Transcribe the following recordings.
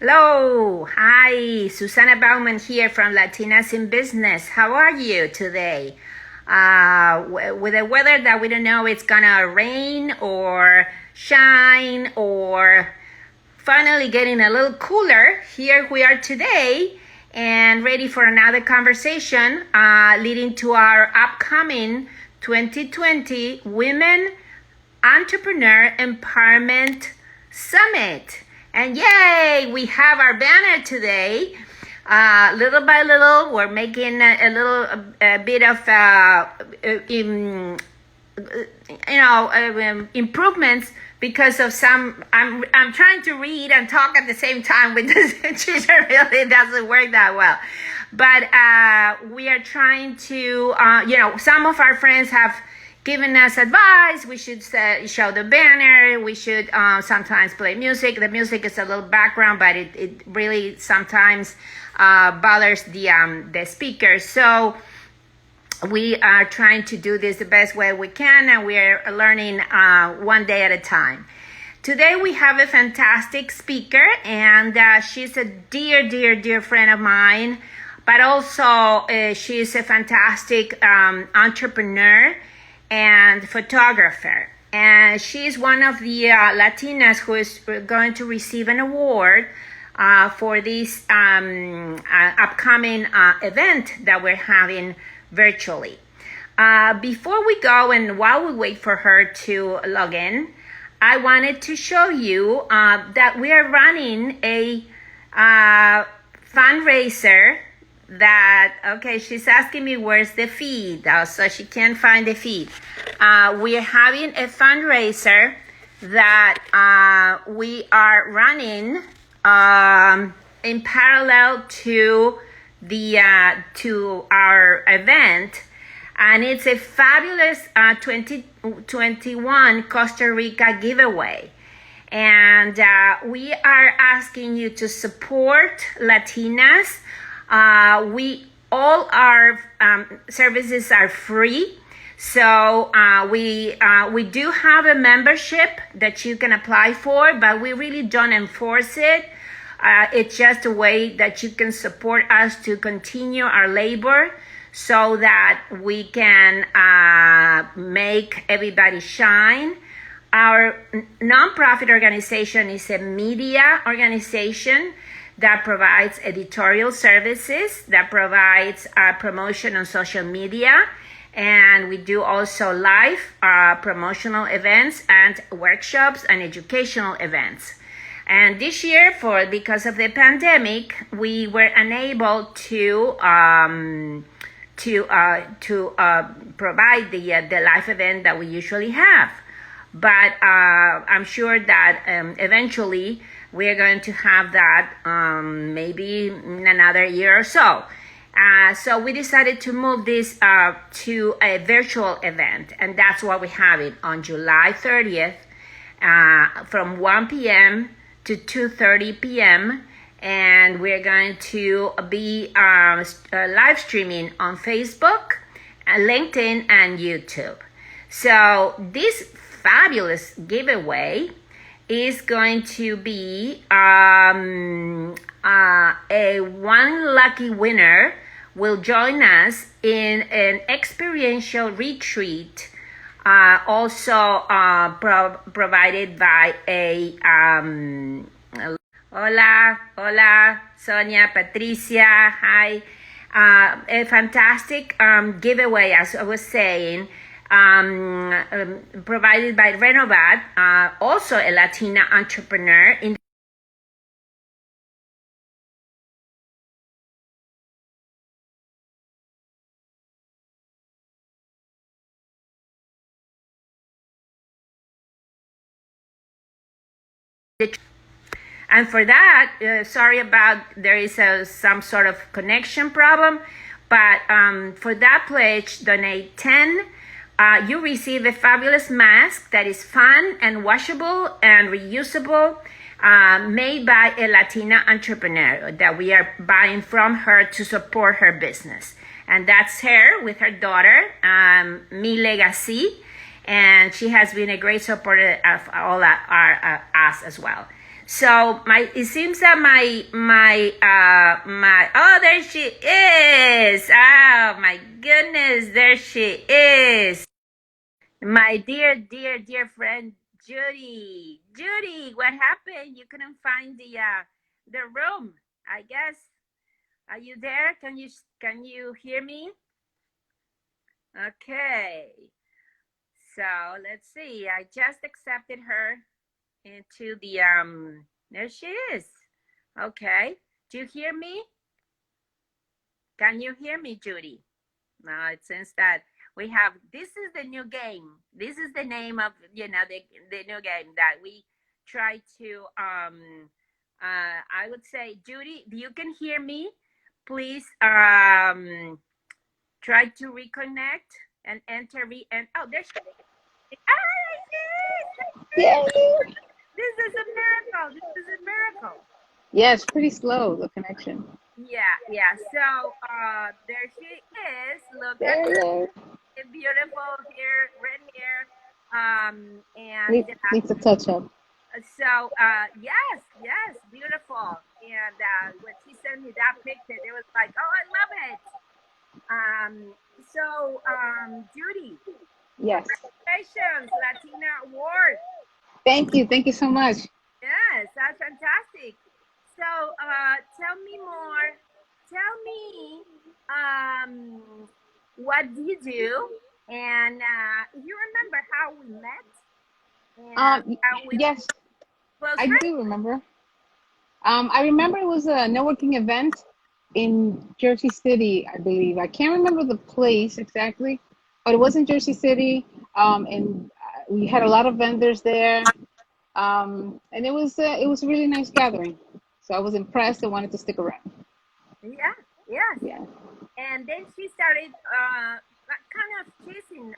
Hello, hi, Susana Bauman here from Latinas in Business. How are you today? With the weather that we don't know it's gonna rain or shine or finally getting a little cooler, here we are today and ready for another conversation leading to our upcoming 2020 Women Entrepreneur Empowerment Summit. And yay, we have our banner today. Little by little, we're making a bit of improvements because of some. I'm trying to read and talk at the same time with this. It really doesn't work that well. But we are trying to, some of our friends have given us advice. We should show the banner. We should sometimes play music. The music is a little background, but it really sometimes bothers the speakers. So we are trying to do this the best way we can, and we are learning one day at a time. Today we have a fantastic speaker, and she's a dear friend of mine, but also she's a fantastic entrepreneur and photographer, and she's one of the Latinas who is going to receive an award for this upcoming event that we're having virtually. Before we go and while we wait for her to log in, I wanted to show you that we are running a fundraiser she's asking me where's the feed, so she can't find the feed. We are having a fundraiser that we are running in parallel to to our event, and it's a fabulous 2021 Costa Rica giveaway. And we are asking you to support Latinas. All our services are free, so we do have a membership that you can apply for, but we really don't enforce it. It's just a way that you can support us to continue our labor, so that we can make everybody shine. Our nonprofit organization is a media organization that provides editorial services, that provides promotion on social media, and we do also live promotional events and workshops and educational events. And this year, because of the pandemic, we were unable to provide the live event that we usually have. But I'm sure that eventually we're going to have that maybe in another year or so. So we decided to move this to a virtual event, and that's what we have it on July 30th from 1 p.m. to 2:30 p.m. And we're going to be live streaming on Facebook, LinkedIn, and YouTube. So this fabulous giveaway is going to be a one lucky winner will join us in an experiential retreat, also provided by a hola Sonia, Patricia, hi, a fantastic giveaway, as I was saying, provided by Renovat, also a Latina entrepreneur in the. And for that, sorry about there is some sort of connection problem, but for that pledge, donate 10. You receive a fabulous mask that is fun and washable and reusable, made by a Latina entrepreneur that we are buying from her to support her business. And that's her with her daughter, Mi Legacy. and she has been a great supporter of all our us as well. So it seems that my oh, there she is. Oh my goodness, there she is. My dear friend Judy. Judy, what happened? You couldn't find the room, I guess. Are you there? Can you hear me? Okay. So let's see. I just accepted her into the there she is. Okay. Do you hear me? Can you hear me, Judy? No, it seems that we have this is the new game. This is the name of the new game that we try to I would say, Judy, you can hear me? Please try to reconnect and enter and oh, there's Yay! this is a miracle. This is a miracle. Yeah, it's pretty slow, the connection. Yeah. So there she is. Look at There. beautiful hair, red hair. And Needs a touch up. so yes, beautiful. And when she sent me that picture, it was like, oh, I love it. Judy, Yes. congratulations, Latina Award. Thank you so much. Yes, that's fantastic. So, tell me more. Tell me, what do you do? And you remember how we met and how we Yes, close I friends? do remember. I remember it was a networking event in Jersey City, I believe. I can't remember the place exactly, but it was in Jersey City. And we had a lot of vendors there. And it was a really nice gathering. So I was impressed and wanted to stick around. Yeah, yes. Yeah. And then she started like kind of chasing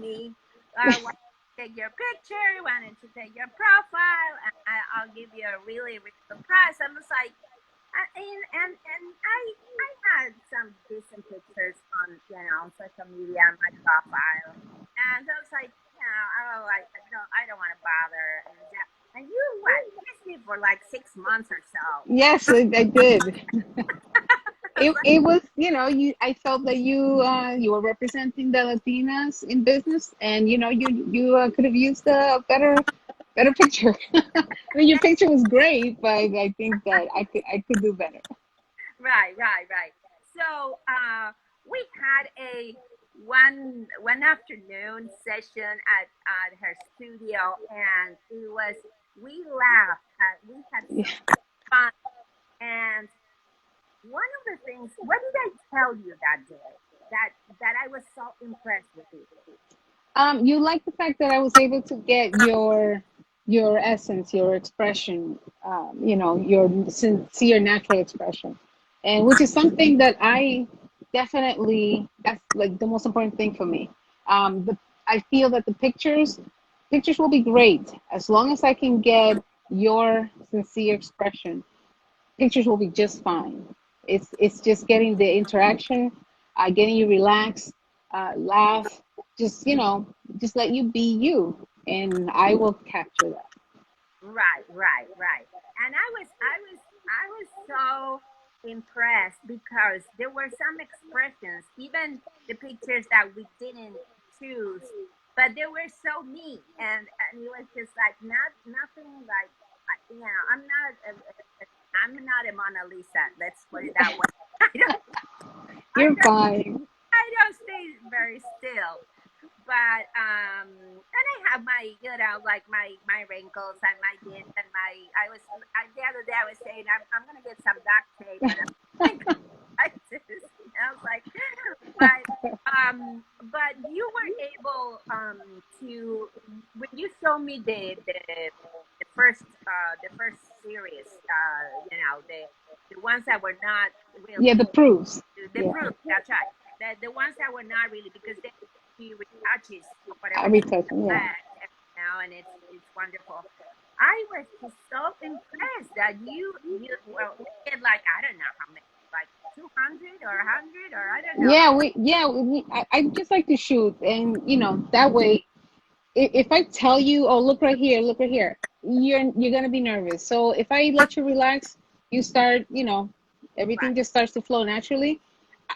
me. Wanted to take your picture, wanted to take your profile, and I'll give you a really, really good price. I was like, I had some decent pictures on social media on my profile, and I was like, I was like, I don't want to bother, and you kissed me for like 6 months or so. Yes, I did. It was, I felt that you were representing the Latinas in business, and you could have used a better picture. I mean, your picture was great, but I think that I could do better. Right. So we had a one afternoon session at her studio, and it was we laughed, we had Yeah. fun, and one of the things. What did I tell you that day? That I was so impressed with you. You like the fact that I was able to get your essence, your expression, your sincere, natural expression, and which is something that I definitely that's like the most important thing for me. I feel that the pictures will be great as long as I can get your sincere expression. Pictures will be just fine. It's just getting the interaction, getting you relaxed, laugh, just just let you be you, and I will capture that. Right. And I was so impressed because there were some expressions, even the pictures that we didn't choose, but they were so me, and it was just like nothing like I'm not a Mona Lisa. Let's put it that way. I don't I You're don't fine. I don't stay very still. But and I have my like my wrinkles and my this and my the other day I was saying I'm gonna get some duct tape and I'm like this. And I was like, but you were able to when you showed me the first series, the ones that were not Yeah, really the proofs. the Yeah, proof. That's right. The ones that were not really because they he retouches whatever every she touching. Yeah. left now, and it's wonderful. I was just so impressed that you get like I don't know how many, like 200 or 100 or I don't know. Yeah, I just like to shoot, and that way if I tell you, oh, look right here, you're gonna be nervous. So if I let you relax, you start, everything Right. just starts to flow naturally,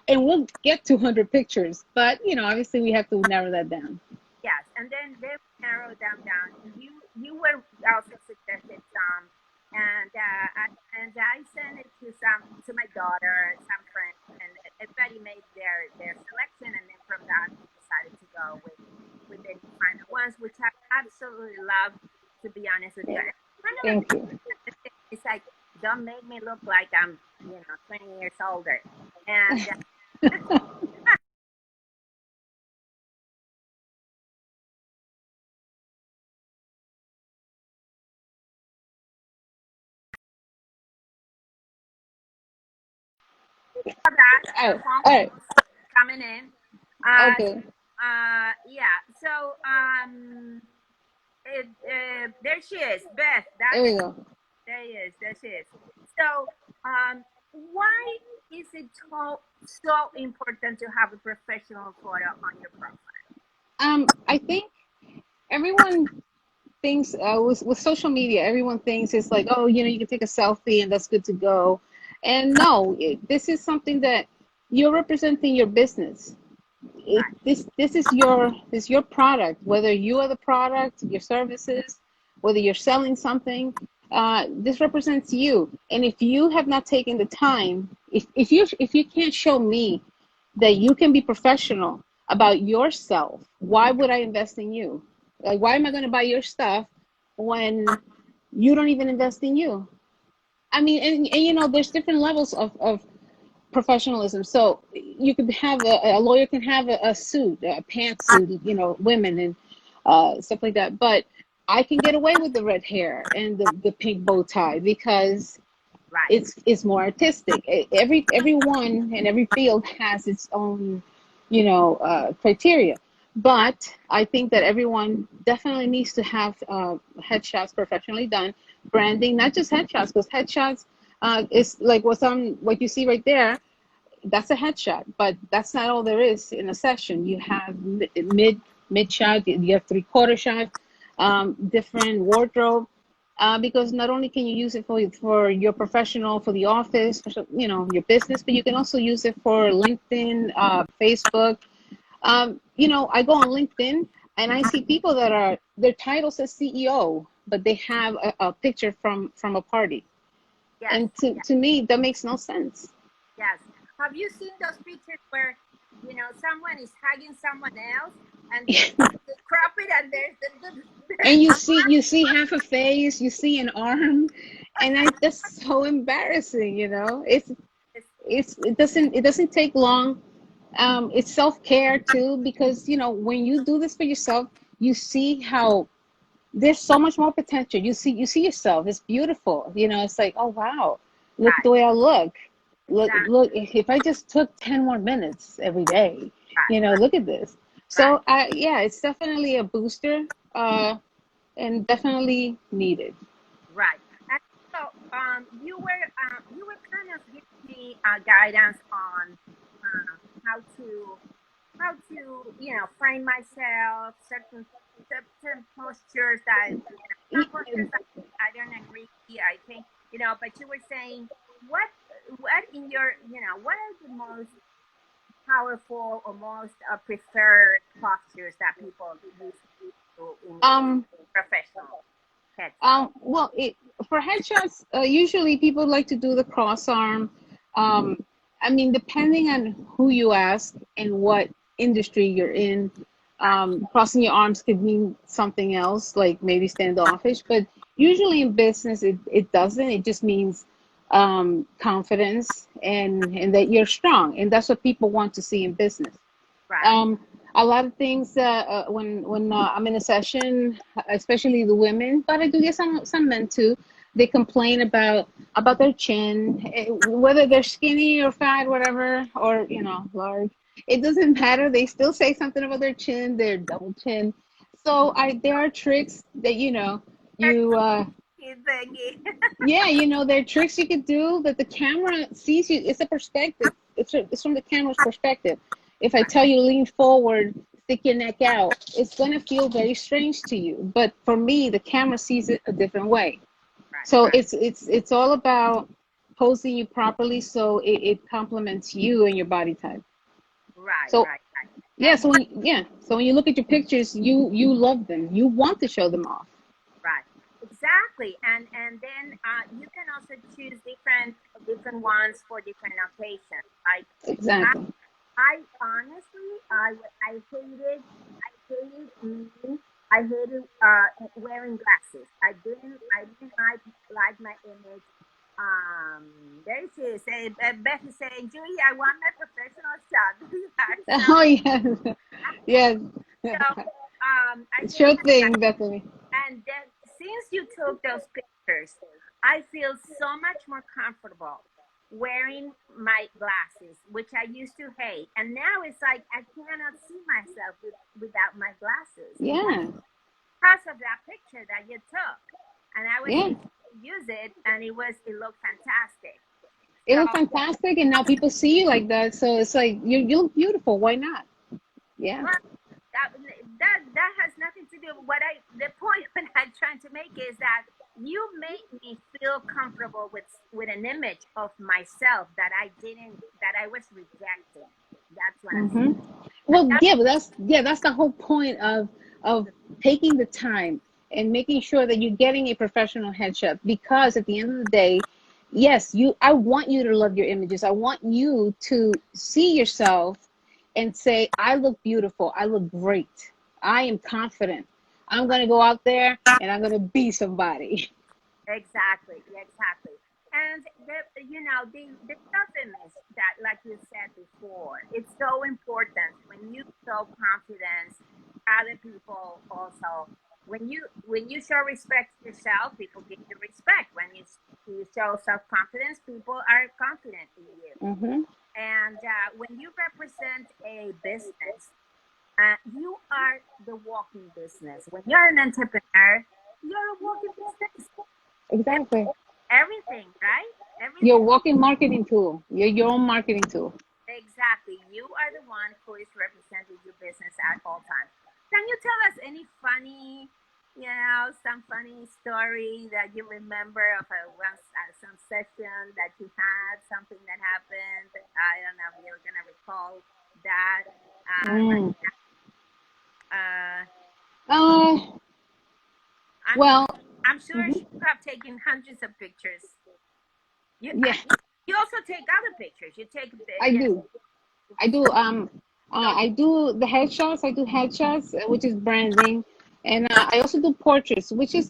and we'll get to 100 pictures. But obviously, we have to narrow that down. Yes, and then they narrow them down. You were also suggested some, and I sent it to my daughter, some friends, and everybody made their selection, and then from that we decided to go with the final ones, which I absolutely love. To be honest with you, and one of the Thank things you. is like, don't make me look like I'm 20 years older, and that Oh, phone all right. calls coming in. Uh, Okay. yeah. So there she is, Beth. There That's we go. there he is. There she is. So why is it so important to have a professional photo on your profile? I think everyone thinks with social media, everyone thinks it's like, oh, you can take a selfie and that's good to go. And no, this is something that you're representing your business. Right. This is your product, whether you are the product, your services, whether you're selling something. This represents you. And if you have not taken the time, if you can't show me that you can be professional about yourself, why would I invest in you? Like, why am I going to buy your stuff when you don't even invest in you? I mean, and there's different levels of professionalism. So you could have a lawyer can have a suit, a pantsuit, women and stuff like that. But I can get away with the red hair and the pink bow tie because Right. it's more artistic. Everyone in every field has its own, criteria. But I think that everyone definitely needs to have headshots professionally done, branding, not just headshots, because headshots is like what you see right there. That's a headshot, but that's not all there is in a session. You have mid shot, you have three-quarter shot, different wardrobe, because not only can you use it for your professional, for the office, for, your business, but you can also use it for LinkedIn, Facebook. I go on LinkedIn and I see people that their title says CEO, but they have a picture from a party, Yes. and to me that makes no sense. Yes. Have you seen those pictures where someone is hugging someone else and they crop it and there's And you see half a face, you see an arm, and that's so embarrassing. It doesn't take long. It's self-care too, because when you do this for yourself, you see how there's so much more potential. You see yourself. It's beautiful. It's like, oh wow, look at the right. way I look. Exactly. Look, if I just took 10 more minutes every day, Right. look at this. Right. So yeah, it's definitely a booster, and definitely needed. Right. And so you were kind of giving me guidance on how to frame myself, certain postures that some postures that I don't agree. I think but you were saying what in your what are the most powerful or most preferred postures that people use in Um, professional headshot? well, for headshots, usually people like to do the cross arm. Um, I mean, depending on who you ask and what industry you're in, Right. crossing your arms could mean something else, like maybe standoffish. But usually in business, it doesn't. It just means confidence and that you're strong, and that's what people want to see in business. Right. Um, a lot of things when I'm in a session, especially the women, but I do get some men too. They complain about their chin, whether they're skinny or fat, whatever, or large. It doesn't matter. They still say something about their chin, their double chin. So there are tricks that you Thingy. yeah, there are tricks you could do that the camera sees you. It's a perspective. It's from the camera's perspective. If I tell you lean forward, stick your neck out, it's going to feel very strange to you. But for me, the camera sees it a different way. Right, So right, it's all about posing you properly so it complements you and your body type. right, So right, right. yeah, And so when you look at your pictures, you love them. You want to show them off. right, exactly. And then you can also choose different ones for different occasions. Like I, Exactly. I honestly, I hated me. I hated wearing glasses. I didn't like my image. There she is. Beth is saying, Judy, I want my professional shot. So, Oh yes, yes. so I Sure hated my thing, Bethany. and then since you took those pictures, I feel so much more comfortable wearing my glasses, which I used to hate. And now it's like I cannot see myself without my glasses Yeah, because of that picture that you took. And I was yeah. able to use it and it looked fantastic. It So looks fantastic, and now people see you like that. So it's like you look beautiful. Why not? Yeah. well, that has nothing to do with the point what I'm trying to make is that you made me feel comfortable with an image of myself that I was rejecting. That's what I'm Hmm. saying. And Well, that's yeah, but that's the whole point of taking the time and making sure that you're getting a professional headshot. Because at the end of the day, yes, I want you to love your images. I want you to see yourself and say, I look beautiful. I look great. I am confident. I'm right. gonna go out there and I'm gonna be somebody. Exactly, exactly. And the self-image that, like you said before, it's so important when you show confidence. Other people also, when you show respect to yourself, people give you respect. When you show self-confidence, people are confident in you. Hmm. And when you represent a business, you are the walking business. When you're an entrepreneur, you're a walking business. Exactly. Everything, right? You're a Everything. walking marketing tool. You're your own marketing tool. Exactly. You are the one who is representing your business at all times. Can you tell us any funny, some funny story that you remember of some session that you had, something that happened? I don't know if you're gonna recall that. Right. Mm. Uh, Uh, I'm well, I'm sure mhm. you have taken hundreds of pictures. You Yeah, you also take other pictures. You take I do. I do. so I do the headshots. I do headshots, which is branding, and I also do portraits, which is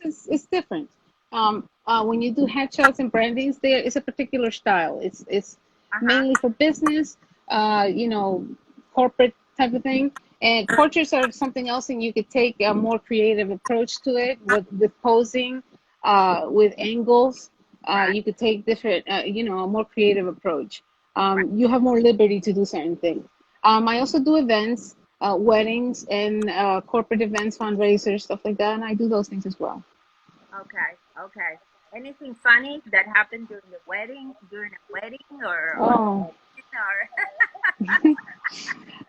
different. When you do headshots and brandings, there is a particular style. It's uh-huh. mainly for business, you know, corporate type of thing. And portraits are something else, and you could take a more creative approach to it with posing, with angles. Right, You could take different, a more creative approach. right. You have more liberty to do certain things. I also do events, weddings, and corporate events, fundraisers, stuff like that, and I do those things as well. Okay, okay. Anything funny that happened during a wedding or Oh, or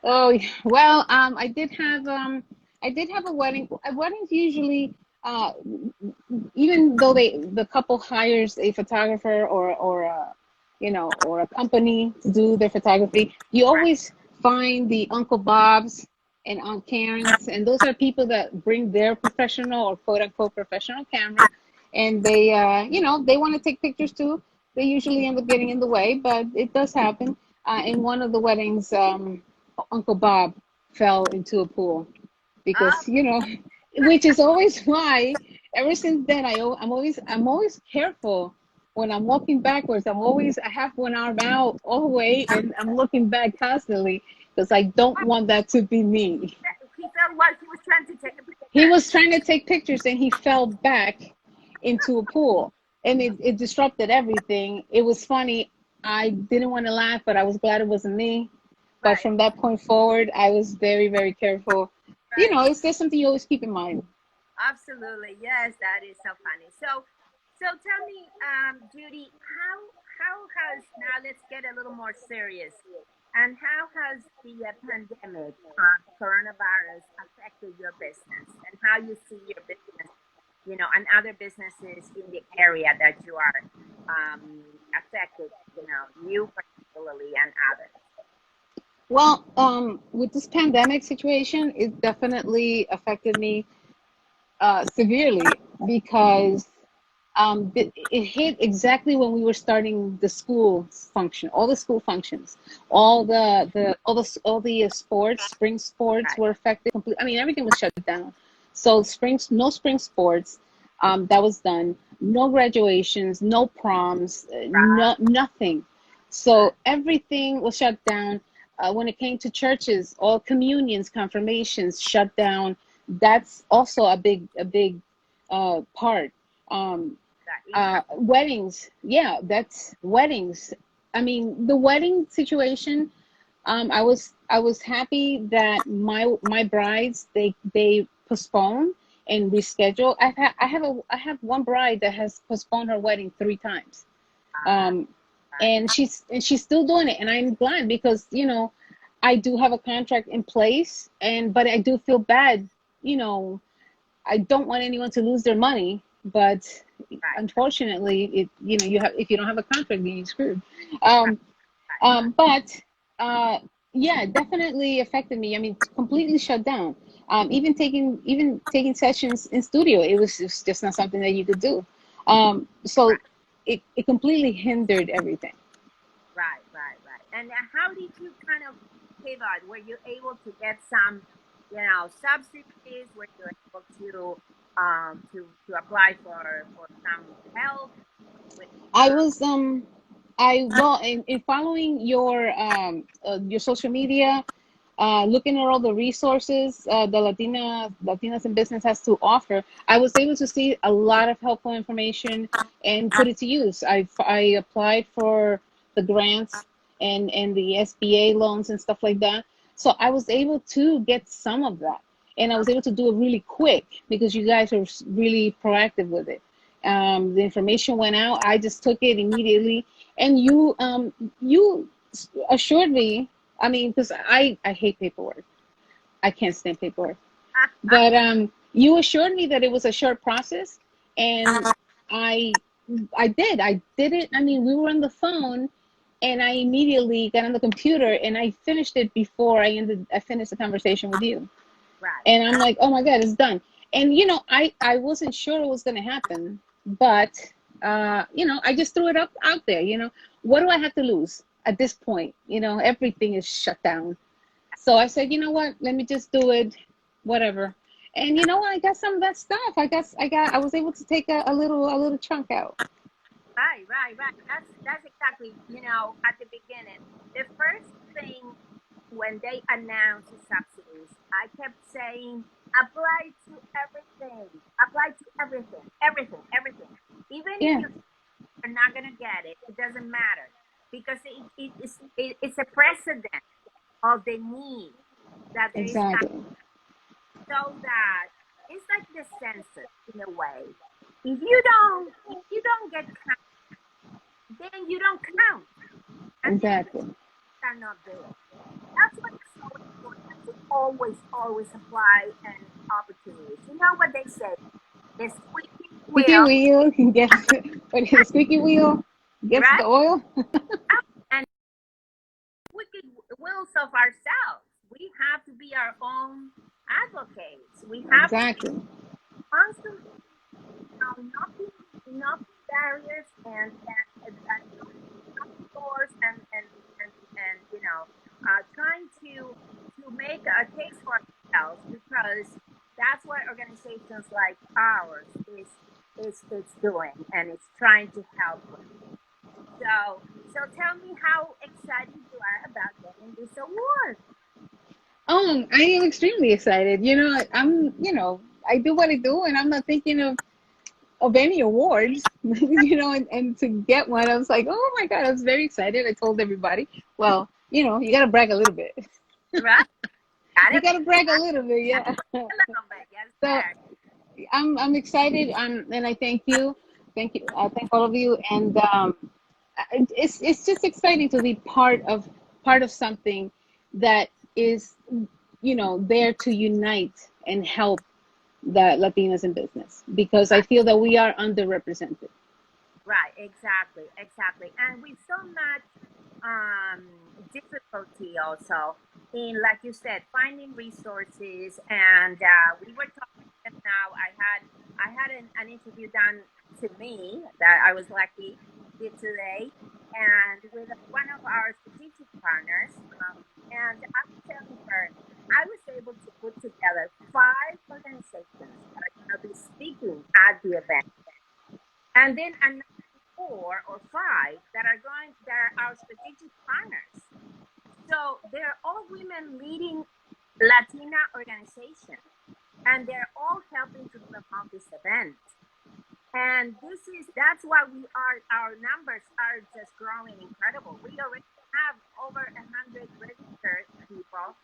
oh, well, I did have a wedding. Weddings usually, uh, even though the couple hires a photographer or a company to do their photography, you right. always find the Uncle Bobs and Aunt Karens, and those are people that bring their professional or quote unquote professional camera, and they want to take pictures too. They usually end up getting in the way, but it does happen. In one of the weddings, Uncle Bob fell into a pool Oh, because which is always why ever since then I'm always careful when I'm walking backwards. I have one arm out all the way and I'm looking back constantly because I don't want that to be me. he felt like he was trying to take a He picture. was trying to take pictures and he fell back into a pool and it disrupted everything. It was funny. I didn't want to laugh, but I was glad it wasn't me. But Right, from that point forward, I was very, very careful. right. It's just something you always keep in mind. Absolutely. Yes, that is so funny. So tell me, Judy, how has now let's get a little more serious. And how has the pandemic, coronavirus, affected your business and how you see your business, and other businesses in the area that you are affected, you particularly and others? Well, with this pandemic situation, it definitely affected me severely because it hit exactly when we were starting the school function, all the school functions, all the sports, spring sports Right, were affected completely. I mean, everything was shut down. So no spring sports, that was done. No graduations, no proms, right, nothing. right, So everything was shut down. When it came to churches, all communions, confirmations shut down. That's also a big part. Um, that impact. Weddings, yeah, that's weddings. I mean, the wedding situation. I was happy that my brides they postpone and reschedule. I have one bride that has postponed her wedding 3 times. Uh, Um, right, and she's still doing it, and I'm glad because I do have a contract in place, and but I do feel bad. You know, I don't want anyone to lose their money, but right, unfortunately, you have if you don't have a contract, then you're screwed. right, Um, right, but yeah, definitely affected me. I mean, completely shut down. Even taking sessions in studio, it was just not something that you could do. So right, it completely hindered everything. right, right, right. And how did you kind of pivot? Were you able to get some, subsidies? Were you able to apply for some help with? I was I well in following your social media, looking at all the resources the Latinas in Business has to offer, I was able to see a lot of helpful information and put it to use. I applied for the grants and the SBA loans and stuff like that. So I was able to get some of that, and I was able to do it really quick because you guys are really proactive with it. The information went out. I just took it immediately, and you assured me. I mean, because I hate paperwork. I can't stand paperwork. But you assured me that it was a short process, and I I did it. I mean, we were on the phone, and I immediately got on the computer and I finished it before I finished the conversation with you. Right, And I'm like, oh my God, it's done. And I wasn't sure it was gonna happen, but I just threw it up out there. What do I have to lose at this point? Everything is shut down. So I said, you know what? Let me just do it, whatever. And you know what? I got some of that stuff. I was able to take a little chunk out. right, right, right. That's exactly, at the beginning. The first thing when they announced the subsidies, I kept saying, apply to everything, apply to everything, everything, everything. Even if Yeah, you're not gonna get it, it doesn't matter because it's a precedent of the need that there is, exactly. so that it's like the census in a way. If you don't get count, then you don't count, and then the Exactly. are not there. That's why it's so important to always apply and opportunities. You know what they say? The squeaky Squeaky wheel, wheel gets what is it, squeaky wheel gets right? the oil. And squeaky wheels of ourselves. We have to be our own advocates. We have to be Exactly. constantly, knocking barriers and knocking doors and trying to make a case for ourselves because that's what organizations like ours is it's doing and it's trying to help with. So tell me how excited you are about getting this award. I am extremely excited. I do what I do, and I'm not thinking of any awards. And to get one, I was like, oh my God, I was very excited. I told everybody. Well, you got to brag a little bit. Right? Got You it? got to brag a Got little bit, it yeah. a little bit, yes, So sir. I'm excited, and I thank you, I thank all of you, and it's just exciting to be part of part of something that is, you know, there to unite and help the Latinas in business, because I feel that we are underrepresented. Right, exactly, exactly. And with so much difficulty also in, like you said, finding resources. And we were talking just now. I had an interview done to me that I was lucky did today, and with one of our strategic partners. And I was telling her I was able to put together 5 organizations that are going to be speaking at the event, and then another 4 or 5 that are our strategic partners. So they're all women leading Latina organizations, and they're all helping to promote this event. And that's why our numbers are just growing incredible. We already have over 100 registered people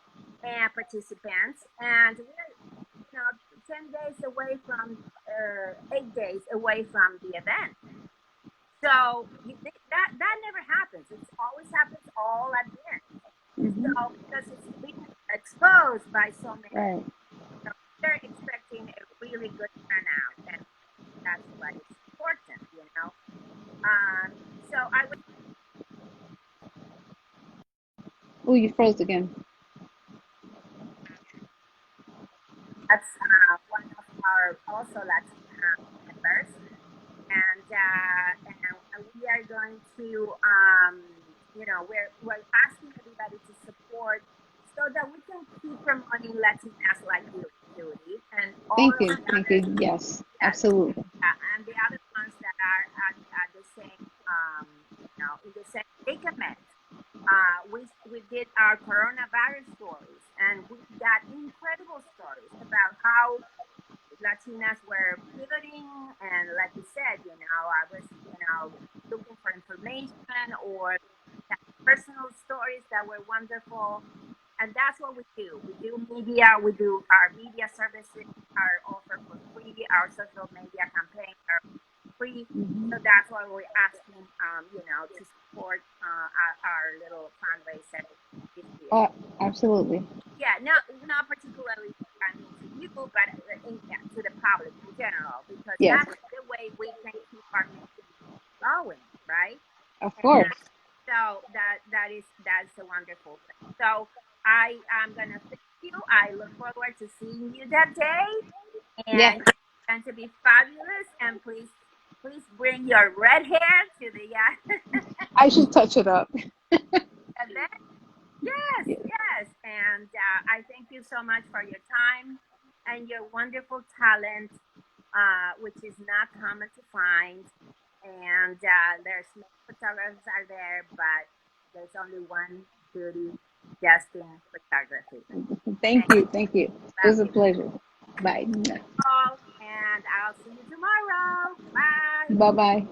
and participants, and we're 10 days away from 8 days away from the event. So that never happens. It always happens all at the end. Mm-hmm. So because it's being exposed by so many, Right. so they're expecting a really good turnout, and that's what is important. So I would. Oh, you froze again. That's one of our also Latina members, and we are going to we're asking everybody to support so that we can keep promoting Latinas like you, Judy, and all Thank of you. the Thank other, you. Yes, yes, absolutely. and the other ones that are at the same in the same predicament. We did our coronavirus stories, and we got incredible stories about how Latinas were pivoting, and like you said, I was, looking for information or personal stories that were wonderful, and that's what we do. We do media. We do our media services are offered for free. Our social media campaigns are free. Mm-hmm. So that's why we're asking, to support our little fundraiser this year. Absolutely. Yeah, not particularly, to you, but to the public in general, because Yes, that's the way we can keep our mission going, right? of And course. so that's a wonderful thing. So I am gonna thank you. I look forward to seeing you that day, Yes, and it's going to be fabulous. And please bring your red hair to the I should touch it up. event. Yes, Yes. yes. And I thank you so much for your time and your wonderful talent, which is not common to find. And there's many photographers are there, but there's only one Judy Justin Photography. Thank Thank you. Thank you. It Love was a you pleasure. Bye. all, and I'll see you tomorrow. Bye. Bye bye.